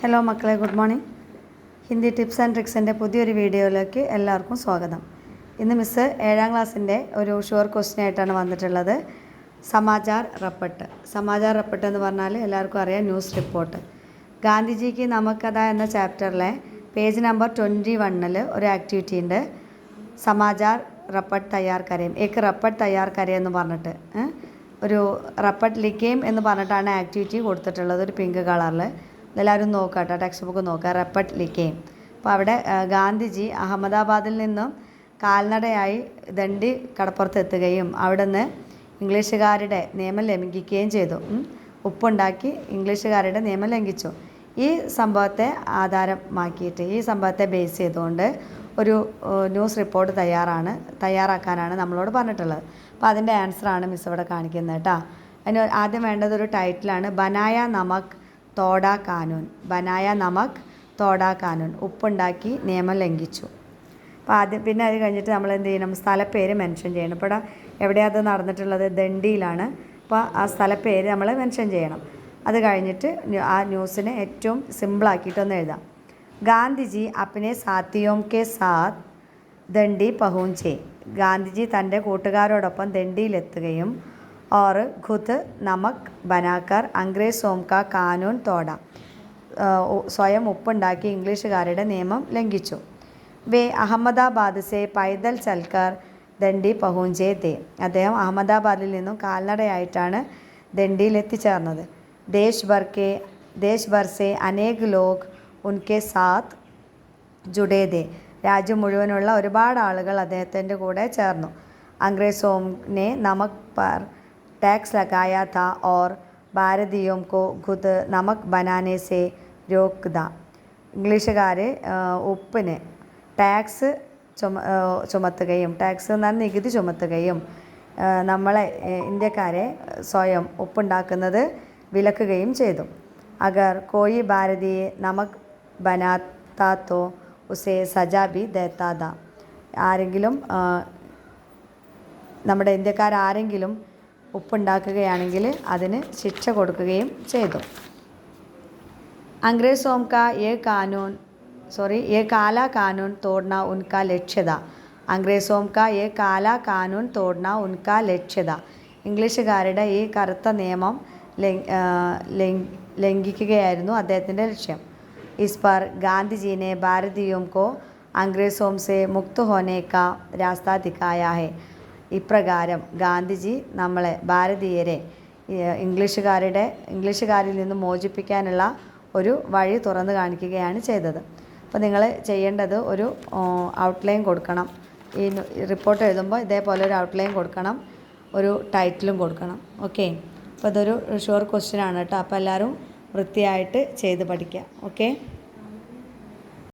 Hello മക്കളെ, good morning. Hindi tips and ട്രിക്സിൻ്റെ പുതിയൊരു വീഡിയോയിലേക്ക് എല്ലാവർക്കും സ്വാഗതം. ഇന്ന് മിസ്സ് 7ാം ക്ലാസ്സിൻ്റെ ഒരു ഷുവർ ക്വസ്റ്റ്യൻ ആയിട്ടാണ് വന്നിട്ടുള്ളത്. സമാചാർ റപ്പട്ട്. സമാചാർ റപ്പട്ട് എന്ന് പറഞ്ഞാൽ എല്ലാവർക്കും അറിയാം, ന്യൂസ് റിപ്പോർട്ട്. ഗാന്ധിജിക്ക് നമുക്കഥ എന്ന ചാപ്റ്ററിലെ പേജ് നമ്പർ 21 ഒരു ആക്ടിവിറ്റി ഉണ്ട്. സമാചാർ റപ്പട്ട് തയ്യാർ കരയും, ഏക്ക് റപ്പട്ട് തയ്യാർ കരയും എന്ന് പറഞ്ഞിട്ട് ഒരു റപ്പട്ട് ലിക്കേം എന്ന് പറഞ്ഞിട്ടാണ് ആക്ടിവിറ്റി കൊടുത്തിട്ടുള്ളത്. ഒരു പിങ്ക് കളറിൽ എല്ലാവരും നോക്കുക കേട്ടോ, ടെക്സ്റ്റ് ബുക്ക് നോക്കുക. റപ്പട്ട് ലിക്കേം. അപ്പോൾ അവിടെ ഗാന്ധിജി അഹമ്മദാബാദിൽ നിന്നും കാൽനടയായി ദണ്ഡി കടപ്പുറത്ത് എത്തുകയും അവിടെ നിന്ന് ഇംഗ്ലീഷുകാരുടെ നിയമം ലംഘിക്കുകയും ചെയ്തു. ഉപ്പുണ്ടാക്കി ഇംഗ്ലീഷുകാരുടെ നിയമം ലംഘിച്ചു. ഈ സംഭവത്തെ ആധാരമാക്കിയിട്ട്, ഈ സംഭവത്തെ ബേസ് ചെയ്തുകൊണ്ട് ഒരു ന്യൂസ് റിപ്പോർട്ട് തയ്യാറാക്കാനാണ് നമ്മളോട് പറഞ്ഞിട്ടുള്ളത്. അപ്പോൾ അതിൻ്റെ ആൻസറാണ് മിസ് ഇവിടെ കാണിക്കുന്നത് കേട്ടോ. അതിന് ആദ്യം വേണ്ടത് ഒരു ടൈറ്റിലാണ്, ബനായ നമക് തോടാ കാനൂൻ. ബനായ നമക് തോടാ കാനൂൻ, ഉപ്പുണ്ടാക്കി നിയമം ലംഘിച്ചു. അപ്പോൾ ആദ്യം പിന്നെ അത് കഴിഞ്ഞിട്ട് നമ്മൾ എന്ത് ചെയ്യണം, സ്ഥലപ്പേര് മെൻഷൻ ചെയ്യണം. ഇപ്പോൾ എവിടെയാണ് അത് നടന്നിട്ടുള്ളത്? ദണ്ഡിയിലാണ്. അപ്പോൾ ആ സ്ഥലപ്പേര് നമ്മൾ മെൻഷൻ ചെയ്യണം. അത് കഴിഞ്ഞിട്ട് ആ ന്യൂസിനെ ഏറ്റവും സിമ്പിളാക്കിയിട്ടൊന്ന് എഴുതാം. ഗാന്ധിജി അപ്നെ സാത്തിയോം കെ സാത്ത് ദണ്ഡി പഹുഞ്ചെ. ഗാന്ധിജി തൻ്റെ കൂട്ടുകാരോടൊപ്പം ദണ്ഡിയിലെത്തുകയും और खुद नमक बनाकर अंग्रेज़ों का कानून तोड़ा. സ്വയം ഉപ്പുണ്ടാക്കി ഇംഗ്ലീഷുകാരുടെ നിയമം ലംഘിച്ചു. വേ അഹമ്മദാബാദ് സെ പൈദൽ ചൽക്കർ ദണ്ഡി പഹുഞ്ചേ ദേ. അദ്ദേഹം അഹമ്മദാബാദിൽ നിന്നും കാൽനടയായിട്ടാണ് ദണ്ഡിയിൽ എത്തിച്ചേർന്നത്. ദേശ് ഭർ സെ അനേക് ലോഗ് ഉൻകെ സാത്ത് ജുഡേ ദേ. രാജ്യം മുഴുവനുള്ള ഒരുപാട് ആളുകൾ അദ്ദേഹത്തിൻ്റെ കൂടെ ചേർന്നു. अंग्रेज़ों ने नमक पर टैक्स लगाया था और भारतीयों को खुद नमक बनाने से रोक था. ഇംഗ്ലീഷുകാർ ഉപ്പിന് ടാക്സ് ചുമത്തുകയും, ടാക്സ് എന്നാൽ നികുതി ചുമത്തുകയും നമ്മളെ ഇന്ത്യക്കാരെ സ്വയം ഉപ്പുണ്ടാക്കുന്നത് വിലക്കുകയും ചെയ്തു. അഗർ കോയി ഭാരതീയ നമക് ബനാത്താ തോ ഉസേ സജാ ബി ദേത്താ താ. ആരെങ്കിലും നമ്മുടെ ഇന്ത്യക്കാരെങ്കിലും ഉപ്പുണ്ടാക്കുകയാണെങ്കിൽ അതിന് ശിക്ഷ കൊടുക്കുകയും ചെയ്തു. अंग्रेज़ों का ये काला कानून तोड़ना उनका लक्ष्य था. अंग्रेज़ों का ये काला कानून तोड़ना उनका लक्ष्य था. ഇംഗ്ലീഷുകാരുടെ ഈ കറുത്ത നിയമം ലംഘിക്കുകയായിരുന്നു അദ്ദേഹത്തിൻ്റെ ലക്ഷ്യം. इस पर गांधी ने भारतीयों को अंग्रेज़ों से मुक्त होने का रास्ता दिखाया है. ഇപ്രകാരം ഗാന്ധിജി നമ്മളെ ഭാരതീയരെ ഇംഗ്ലീഷുകാരിൽ നിന്ന് മോചിപ്പിക്കാനുള്ള ഒരു വഴി തുറന്നു കാണിക്കുകയാണ് ചെയ്തത്. അപ്പോൾ നിങ്ങൾ ചെയ്യേണ്ടത് ഒരു ഔട്ട്ലൈൻ കൊടുക്കണം. ഈ റിപ്പോർട്ട് എഴുതുമ്പോൾ ഇതേപോലെ ഒരു ഔട്ട്ലൈൻ കൊടുക്കണം, ഒരു ടൈറ്റിലും കൊടുക്കണം. ഓക്കെ, അപ്പോൾ ഇതൊരു ഷുവർ ക്വസ്റ്റ്യൻ ആണ് കേട്ടോ. അപ്പോൾ എല്ലാവരും വൃത്തിയായിട്ട് ചെയ്ത് പഠിക്കുക. ഓക്കെ.